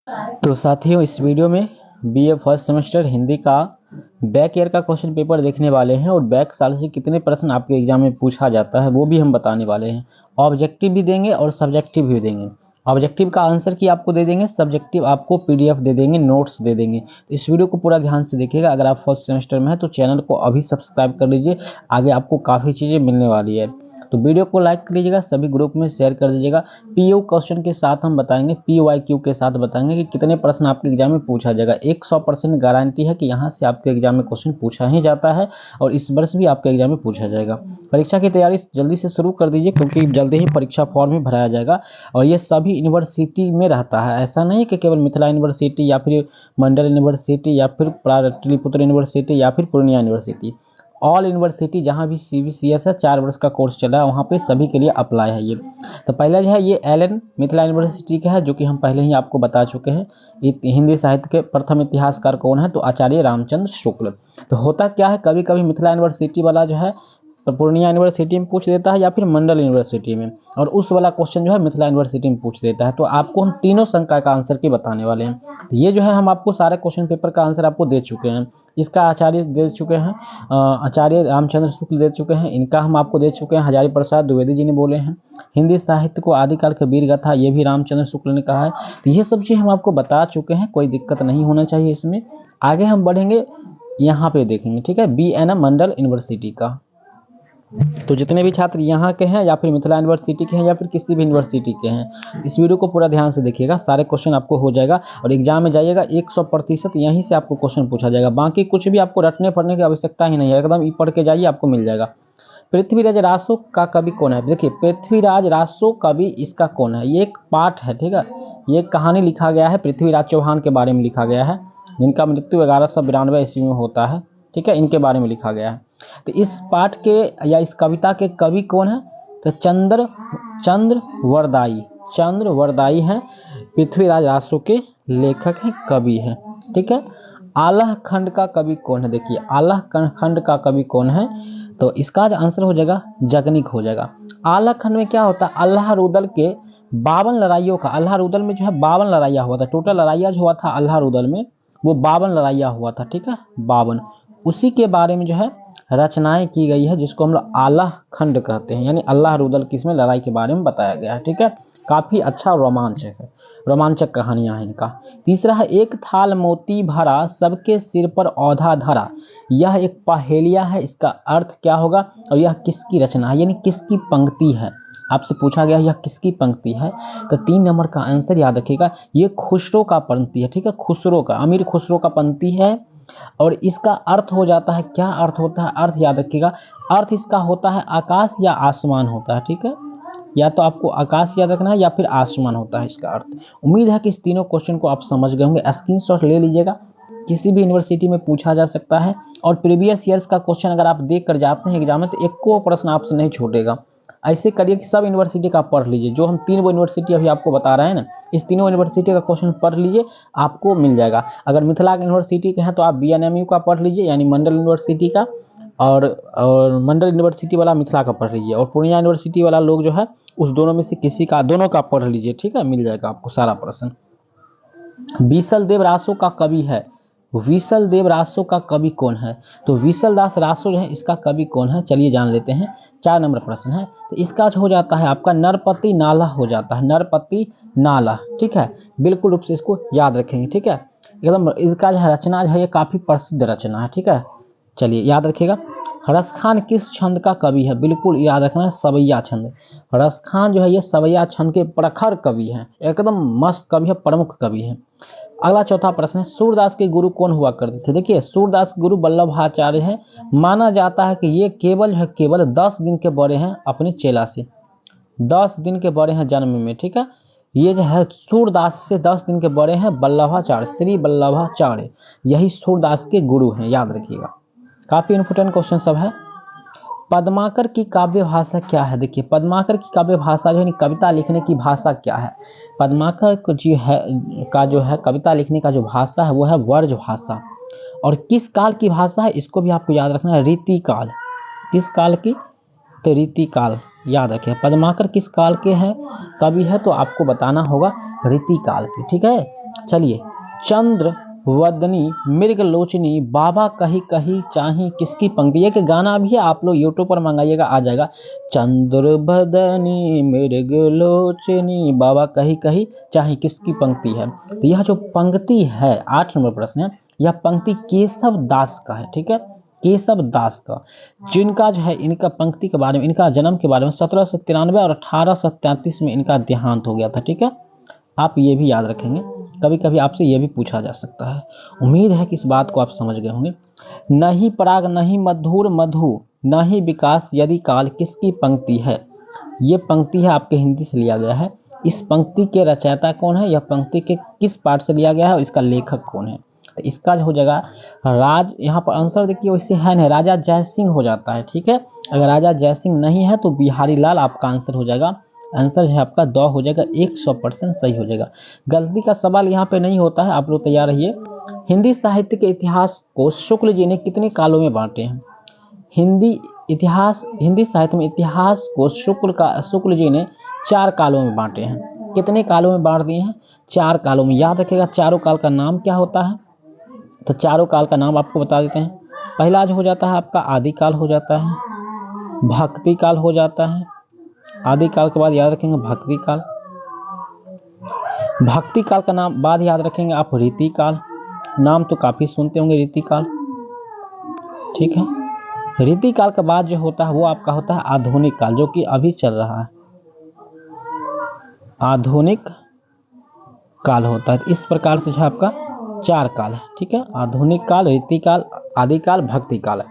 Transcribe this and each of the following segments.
तो साथियों, इस वीडियो में बीए फर्स्ट सेमेस्टर हिंदी का बैक ईयर का क्वेश्चन पेपर देखने वाले हैं और बैक साल से कितने प्रश्न आपके एग्जाम में पूछा जाता है वो भी हम बताने वाले हैं। ऑब्जेक्टिव भी देंगे और सब्जेक्टिव भी देंगे। ऑब्जेक्टिव का आंसर की आपको दे देंगे, सब्जेक्टिव आपको पीडीएफ दे देंगे, नोट्स दे देंगे। तो इस वीडियो को पूरा ध्यान से देखिएगा। अगर आप फर्स्ट सेमेस्टर में हैं तो चैनल को अभी सब्सक्राइब कर लीजिए, आगे आपको काफ़ी चीज़ें मिलने वाली है। तो वीडियो को लाइक कर लीजिएगा, सभी ग्रुप में शेयर कर दीजिएगा। पीओ क्वेश्चन के साथ हम बताएंगे, पीवाईक्यू के साथ बताएंगे कि कितने प्रश्न आपके एग्जाम में पूछा जाएगा। 100% गारंटी है कि यहाँ से आपके एग्जाम में क्वेश्चन पूछा ही जाता है और इस वर्ष भी आपके एग्जाम में पूछा जाएगा। परीक्षा की तैयारी जल्दी से शुरू कर दीजिए क्योंकि जल्दी ही परीक्षा फॉर्म भी भराया जाएगा और ये सभी यूनिवर्सिटी में रहता है। ऐसा नहीं कि केवल मिथिला यूनिवर्सिटी या फिर मंडल यूनिवर्सिटी या फिर पाटलिपुत्र यूनिवर्सिटी या फिर पूर्णिया यूनिवर्सिटी, ऑल यूनिवर्सिटी जहाँ भी CBCS है 4 वर्ष का कोर्स चला है वहाँ पे सभी के लिए अप्लाई है ये। तो पहला जो है ये LN मिथिला यूनिवर्सिटी का है, जो कि हम पहले ही आपको बता चुके हैं। हिंदी साहित्य के प्रथम इतिहासकार कौन है, तो आचार्य रामचंद्र शुक्ल। तो होता क्या है, कभी कभी मिथिला यूनिवर्सिटी वाला जो है तो पूर्णिया यूनिवर्सिटी में पूछ देता है या फिर मंडल यूनिवर्सिटी में, और उस वाला क्वेश्चन जो है मिथिला यूनिवर्सिटी में पूछ देता है। तो आपको हम तीनों संकाय का आंसर की बताने वाले हैं। तो ये जो है हम आपको सारे क्वेश्चन पेपर का आंसर आपको दे चुके हैं। इसका आचार्य दे चुके हैं, आचार्य रामचंद्र शुक्ल दे चुके हैं। इनका हम आपको दे चुके हैं, हजारी प्रसाद द्विवेदी जी ने बोले हैं। हिंदी साहित्य को आदिकाल के वीर गाथा, ये भी रामचंद्र शुक्ल ने कहा है। तो ये सब चीज़ हम आपको बता चुके हैं, कोई दिक्कत नहीं होना चाहिए इसमें। आगे हम बढ़ेंगे, यहाँ पे देखेंगे, ठीक है, BNM मंडल यूनिवर्सिटी का। तो जितने भी छात्र यहाँ के हैं या फिर मिथिला यूनिवर्सिटी के हैं या फिर किसी भी यूनिवर्सिटी के हैं, इस वीडियो को पूरा ध्यान से देखिएगा, सारे क्वेश्चन आपको हो जाएगा और एग्जाम में जाइएगा 100% यहीं से आपको क्वेश्चन पूछा जाएगा। बाकी कुछ भी आपको रटने पढ़ने की आवश्यकता ही नहीं है, एकदम पढ़ के जाइए, आपको मिल जाएगा। पृथ्वीराज रासो का कवि कौन है? देखिए, पृथ्वीराज रासो कवि इसका कौन है, ये एक पाठ है, ठीक है। ये कहानी लिखा गया है, पृथ्वीराज चौहान के बारे में लिखा गया है, जिनका मृत्यु 1192 ईस्वी में होता है, ठीक है। इनके बारे में लिखा गया है। तो इस पाठ के या इस कविता के कवि कौन है? तो चंद्र वरदाई हैं, पृथ्वीराज रासो के लेखक हैं, कवि हैं, ठीक है। आल्हा खंड का कवि कौन है? देखिए, आल्हा खंड का कवि कौन है? तो इसका जो आंसर हो जाएगा जगनिक हो जाएगा। आल्हा खंड में क्या होता है? अल्लाह रुदल के 52 लड़ाइयों का, अल्लाह रुदल में जो है 52 लड़ाइयाँ हुआ था। टोटल लड़ाइयाँ जो हुआ था अल्लाह रुदल में वो 52 लड़ाइयाँ हुआ था, ठीक है, 52। उसी के बारे में जो है रचनाएं की गई है, जिसको हम लोग आल्हा खंड कहते हैं, यानी अल्लाह रुदल की इसमें लड़ाई के बारे में बताया गया है, ठीक है। काफ़ी अच्छा रोमांचक है, रोमांचक कहानियां हैं इनका। तीसरा है, एक थाल मोती भरा सबके सिर पर औधा धरा। यह एक पहेलिया है, इसका अर्थ क्या होगा और यह किसकी रचना है, यानी किसकी पंक्ति है? आपसे पूछा गया यह किसकी पंक्ति है, तो 3 नंबर का आंसर याद रखिएगा, ये खुसरो का पंक्ति है, ठीक है, खुसरो का, अमीर खुसरो का पंक्ति है। और इसका अर्थ हो जाता है, क्या अर्थ होता है? अर्थ याद रखिएगा, अर्थ इसका होता है आकाश या आसमान होता है, ठीक है। या तो आपको आकाश याद रखना है या फिर आसमान होता है इसका अर्थ। उम्मीद है कि इस तीनों क्वेश्चन को आप समझ गए होंगे। स्क्रीनशॉट ले लीजिएगा, किसी भी यूनिवर्सिटी में पूछा जा सकता है। और प्रीवियस ईयर्स का क्वेश्चन अगर आप देख कर जाते हैं एग्जाम में तो एक को प्रश्न आपसे नहीं छूटेगा। ऐसे करिए कि सब यूनिवर्सिटी का पढ़ लीजिए, जो हम 3 यूनिवर्सिटी अभी आपको बता रहे हैं ना, इस तीनों यूनिवर्सिटी का क्वेश्चन पढ़ लीजिए, आपको मिल जाएगा। अगर मिथिला यूनिवर्सिटी के हैं तो आप BNMU का पढ़ लीजिए, यानी मंडल यूनिवर्सिटी का, और मंडल यूनिवर्सिटी वाला मिथिला का पढ़ लीजिए, और पूर्णिया यूनिवर्सिटी वाला लोग जो है उस दोनों में से किसी का, दोनों का पढ़ लीजिए, ठीक है, मिल जाएगा आपको सारा प्रश्न। विसल देव रासो का कवि है, विसल देव रासो का कवि कौन है? तो विसल दास रासो जो है इसका कवि कौन है, चलिए जान लेते हैं। 4 नंबर प्रश्न है, तो इसका हो जाता है आपका नरपति नाला हो जाता है, नरपति नाला, ठीक है। बिल्कुल रूप से इसको याद रखेंगे, ठीक है, एकदम। इसका जो है रचना जो है ये काफ़ी प्रसिद्ध रचना है, ठीक है, चलिए याद रखिएगा। रसखान किस छंद का कवि है? बिल्कुल याद रखना है, सवैया छंद। रसखान जो है ये सवैया छंद के प्रखर कवि हैं, एकदम मस्त कवि है, प्रमुख कवि है। अगला चौथा प्रश्न है, सूरदास के गुरु कौन हुआ करते थे? देखिए, सूरदास गुरु वल्लभाचार्य हैं। माना जाता है कि ये केवल 10 दिन के बड़े हैं अपने चेला से, 10 दिन के बड़े हैं जन्म में, ठीक है। ये जो है सूरदास से 10 दिन के बड़े हैं वल्लभाचार्य, श्री वल्लभाचार्य, यही सूरदास के गुरु हैं, याद रखिएगा। काफ़ी इंपोर्टेंट क्वेश्चन सब है। पद्माकर की काव्य भाषा क्या है? देखिए, पद्माकर की काव्य भाषा जो है कविता लिखने की भाषा क्या है? पद्माकर को जो है कविता लिखने का जो भाषा है वो है वर्ज भाषा। और किस काल की भाषा है इसको भी आपको याद रखना है, रीतिकाल। किस काल की? तो रीतिकाल, याद रखें। पद्माकर किस काल के हैं कवि है, तो आपको बताना होगा रीतिकाल की, ठीक है। चलिए, चंद्र वदनी मृगलोचनी बाबा कही कही चाही किसकी पंक्ति, ये कि गाना भी है, आप लोग यूट्यूब पर मंगाइएगा आ जाएगा। चंद्र वदनी मृगलोचनी बाबा कही कही चाही किसकी पंक्ति है। तो यह जो पंक्ति है 8 नंबर प्रश्न है, यह पंक्ति केशव दास का है। ठीक है, केशव दास का, जिनका जो है इनका पंक्ति के बारे में, इनका जन्म के बारे में 1793 और 1833 में इनका देहांत हो गया था। ठीक है, आप ये भी याद रखेंगे, कभी कभी आपसे ये भी पूछा जा सकता है। उम्मीद है कि इस बात को आप समझ गए होंगे। नहीं पराग नहीं मधुर मधु नहीं विकास यदि काल किसकी पंक्ति है। ये पंक्ति है आपके हिंदी से लिया गया है। इस पंक्ति के रचयिता कौन है, यह पंक्ति के किस पाठ से लिया गया है और इसका लेखक कौन है। तो इसका हो जाएगा राज, यहाँ पर आंसर देखिए वैसे है नहीं, राजा जयसिंह हो जाता है। ठीक है, अगर राजा जयसिंह नहीं है तो बिहारी लाल आपका आंसर हो जाएगा। आंसर है आपका द हो जाएगा, 100% सही हो जाएगा। गलती का सवाल यहाँ पे नहीं होता है, आप लोग तैयार रहिए। हिंदी साहित्य के इतिहास को शुक्ल जी ने कितने कालों में बांटे हैं। हिंदी साहित्य में इतिहास को शुक्ल जी ने 4 कालों में बांटे हैं। कितने कालों में बांट दिए हैं, 4 कालों में। याद रखिएगा चारों काल का नाम क्या होता है, तो चारों काल का नाम आपको बता देते हैं। पहला जो हो जाता है आपका आदिकाल हो जाता है, भक्ति काल हो जाता है। आदि काल के बाद याद रखेंगे भक्ति काल। भक्ति काल का नाम बाद याद रखेंगे आप रीति काल, नाम तो काफी सुनते होंगे रीति काल। ठीक है, रीति काल के बाद जो होता है वो आपका होता है आधुनिक काल, जो कि अभी चल रहा है, आधुनिक काल होता है। इस प्रकार से जो आपका 4 काल है। ठीक है, आधुनिक काल, रीति काल, आदि काल, भक्ति काल,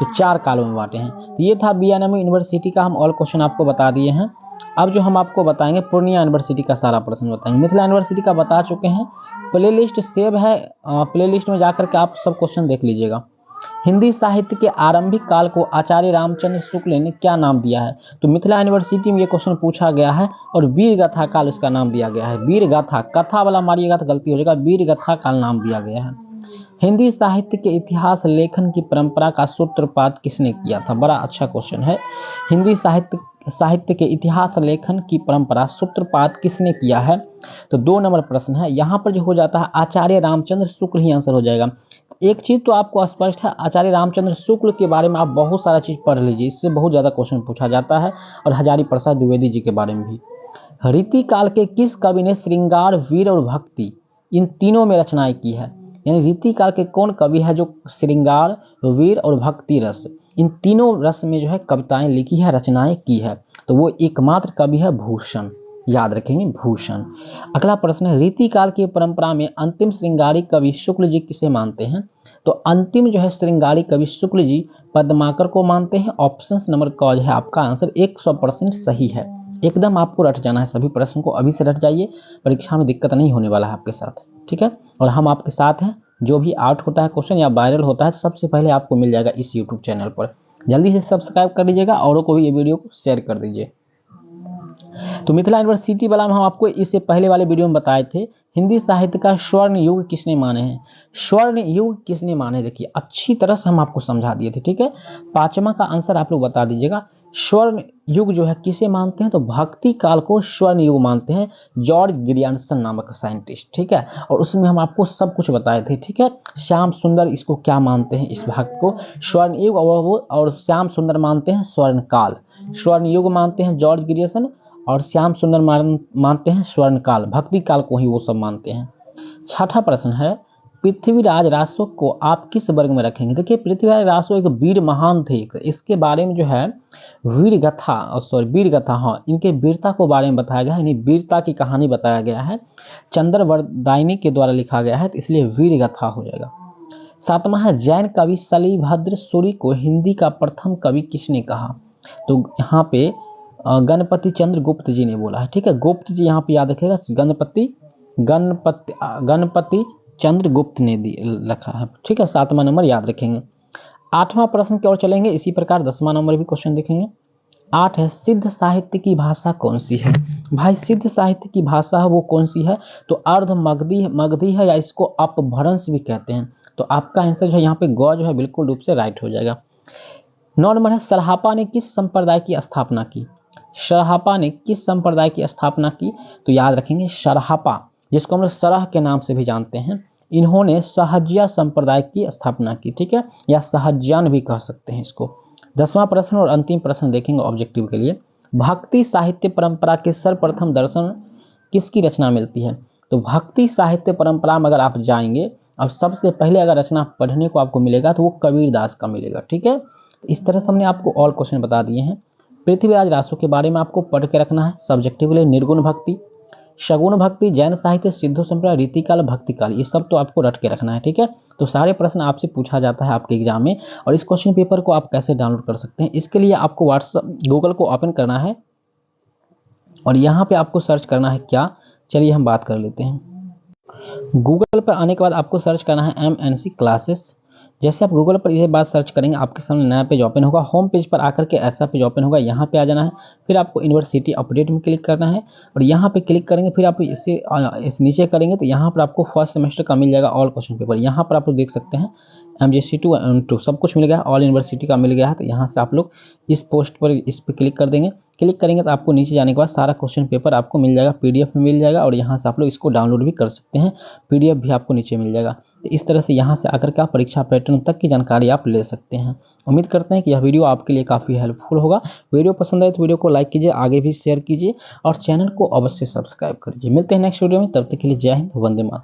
तो 4 कालों में बांटे हैं। तो ये था बीएनएमयू यूनिवर्सिटी का, हम ऑल क्वेश्चन आपको बता दिए हैं। अब जो हम आपको बताएंगे पूर्णिया यूनिवर्सिटी का सारा प्रश्न बताएंगे। मिथिला यूनिवर्सिटी का बता चुके हैं, प्लेलिस्ट सेव है, प्लेलिस्ट में जाकर के आप सब क्वेश्चन देख लीजिएगा। हिंदी साहित्य के आरंभिक काल को आचार्य रामचंद्र शुक्ल ने क्या नाम दिया है। तो मिथिला यूनिवर्सिटी में ये क्वेश्चन पूछा गया है और वीर गाथा काल इसका नाम दिया गया है। वीर गाथा, कथा वाला मारिएगा तो गलती हो जाएगा, वीर गाथा काल नाम दिया गया है। हिंदी साहित्य के इतिहास लेखन की परंपरा का सूत्रपात किसने किया था। बड़ा अच्छा क्वेश्चन है। हिंदी साहित्य के इतिहास लेखन की परंपरा सूत्रपात किसने किया है, तो 2 नंबर प्रश्न है। यहाँ पर जो हो जाता है आचार्य रामचंद्र शुक्ल ही आंसर हो जाएगा। एक चीज तो आपको स्पष्ट है, आचार्य रामचंद्र शुक्ल के बारे में आप बहुत सारा चीज पढ़ लीजिए, इससे बहुत ज्यादा क्वेश्चन पूछा जाता है, और हजारी प्रसाद द्विवेदी जी के बारे में भी। रीति काल के किस कवि ने श्रृंगार, वीर और भक्ति इन तीनों में रचनाएं की है। यानी रीति काल के कौन कवि है जो श्रृंगार, वीर और भक्ति रस इन तीनों रस में जो है कविताएं लिखी है, रचनाएं की है, तो वो एकमात्र कवि है भूषण। याद रखेंगे भूषण। अगला प्रश्न है, रीति काल की परंपरा में अंतिम श्रृंगारी कवि शुक्ल जी किसे मानते हैं। तो अंतिम जो है श्रृंगारी कवि शुक्ल जी पद्माकर को मानते हैं। ऑप्शन नंबर क है आपका आंसर 100% सही है। एकदम आपको रट जाना है, सभी प्रश्न को अभी से रट जाइए, परीक्षा में दिक्कत नहीं होने वाला है आपके साथ। ठीक है, और हम आपके साथ हैं। जो भी आउट होता है क्वेश्चन या वायरल होता है सबसे पहले आपको मिल जाएगा इस यूट्यूब चैनल पर। जल्दी से सब्सक्राइब कर लीजिएगा, औरों को भी ये वीडियो को शेयर कर दीजिए। तो मिथिला यूनिवर्सिटी वाला हम आपको इससे पहले वाले वीडियो में बताए थे, हिंदी साहित्य का स्वर्ण युग किसने माने हैं। स्वर्ण युग किसने माने, देखिए अच्छी तरह से हम आपको समझा दिए थे। ठीक है, 5वां का आंसर आप लोग बता दीजिएगा। स्वर्ण युग जो है किसे मानते हैं, तो भक्ति काल को स्वर्ण युग मानते हैं, जॉर्ज ग्रियर्सन नामक साइंटिस्ट। ठीक है, और उसमें हम आपको सब कुछ बताए थे। ठीक है, श्याम सुंदर इसको क्या मानते हैं, इस भाग को स्वर्ण युग, और श्याम सुंदर मानते हैं स्वर्ण काल। स्वर्ण युग मानते हैं जॉर्ज ग्रियर्सन, और श्याम सुंदर मानते हैं स्वर्ण काल, भक्ति काल को ही वो सब मानते हैं। 6ठा प्रश्न है, पृथ्वीराज रासो को आप किस वर्ग में रखेंगे। देखिए पृथ्वीराज रासो एक वीर महान थे, इसके बारे में जो है वीर गाथा, हाँ, इनके वीरता को बारे में बताया गया है, इन्हें वीरता की कहानी बताया गया है, चंद्रवरदायिनी के द्वारा लिखा गया है, तो इसलिए वीर गाथा हो जाएगा। 7वां है, जैन कवि शलिभद्र सूरि को हिंदी का प्रथम कवि किसने कहा। तो यहाँ पे गणपति चंद्र गुप्त जी ने बोला है। ठीक है, गुप्त जी यहाँ पे याद रखेगा, गणपति चंद्र गुप्त ने लिखा है। ठीक है, 7वां नंबर याद रखेंगे। 8वां प्रश्न की ओर चलेंगे, इसी प्रकार 10वां नंबर भी क्वेश्चन देखेंगे। 8 है, सिद्ध साहित्य की भाषा कौन सी है। भाई सिद्ध साहित्य की भाषा है वो कौन सी है, तो अर्ध मगधी है, या इसको अपभ्रंश भी कहते हैं। तो आपका आंसर जो है यहाँ पे ग जो है बिल्कुल रूप से राइट हो जाएगा। 9 नंबर है, सलहापा ने किस संप्रदाय की स्थापना की। सलहापा ने किस संप्रदाय की स्थापना की, तो याद रखेंगे सरहापा। जिसको हम लोग सरह के नाम से भी जानते हैं, इन्होंने सहजिया संप्रदाय की स्थापना की, ठीक है, या सहज्यान भी कह सकते हैं इसको। 10वां प्रश्न और अंतिम प्रश्न देखेंगे ऑब्जेक्टिव के लिए। भक्ति साहित्य परंपरा के सर्वप्रथम दर्शन किसकी रचना मिलती है? तो भक्ति साहित्य परंपरा में अगर आप जाएंगे, अब सबसे पहले अगर रचना पढ़ने को आपको मिलेगा तो वो कबीरदास का मिलेगा, ठीक है। इस तरह से हमने आपको ऑल क्वेश्चन बता दिए हैं। पृथ्वीराज रासो के बारे में आपको पढ़ के रखना है सब्जेक्टिव लिए। निर्गुण भक्ति, शगुन भक्ति, जैन साहित्य, सिद्धो संप्रदाय, रीतिकाल, भक्तिकाल, ये सब तो आपको रट के रखना है, ठीक है। तो सारे प्रश्न आपसे पूछा जाता है आपके एग्जाम में। और इस क्वेश्चन पेपर को आप कैसे डाउनलोड कर सकते हैं, इसके लिए आपको व्हाट्सएप गूगल को ओपन करना है और यहाँ पे आपको सर्च करना है क्या, चलिए हम बात कर लेते हैं। गूगल पर आने के बाद आपको सर्च करना है MNC क्लासेस। जैसे आप गूगल पर ये बात सर्च करेंगे, आपके सामने नया पेज ओपन होगा। होम पेज पर आकर के ऐसा पेज ओपन होगा, यहाँ पे आ जाना है। फिर आपको यूनिवर्सिटी अपडेट में क्लिक करना है और यहाँ पे क्लिक करेंगे। फिर आप इस नीचे करेंगे तो यहाँ पर आपको फर्स्ट सेमेस्टर का मिल जाएगा ऑल क्वेश्चन पेपर। यहाँ पर आप लोग देख सकते हैं MGC2 M2 सब कुछ मिल गया, ऑल यूनिवर्सिटी का मिल गया है। तो यहाँ से आप लोग इस पोस्ट पर इस पर क्लिक कर देंगे। क्लिक करेंगे तो आपको नीचे जाने के बाद सारा क्वेश्चन पेपर आपको मिल जाएगा, PDF में मिल जाएगा और यहाँ से आप लोग इसको डाउनलोड भी कर सकते हैं, PDF भी आपको नीचे मिल जाएगा। तो इस तरह से यहाँ से आकर के आप परीक्षा पैटर्न तक की जानकारी आप ले सकते हैं। उम्मीद करते हैं कि यह वीडियो आपके लिए काफ़ी हेल्पफुल होगा। वीडियो पसंद आए तो वीडियो को लाइक कीजिए, आगे भी शेयर कीजिए और चैनल को अवश्य सब्सक्राइब करिए। मिलते हैं नेक्स्ट वीडियो में, तब तक के लिए जय हिंद, वंदे मातरम।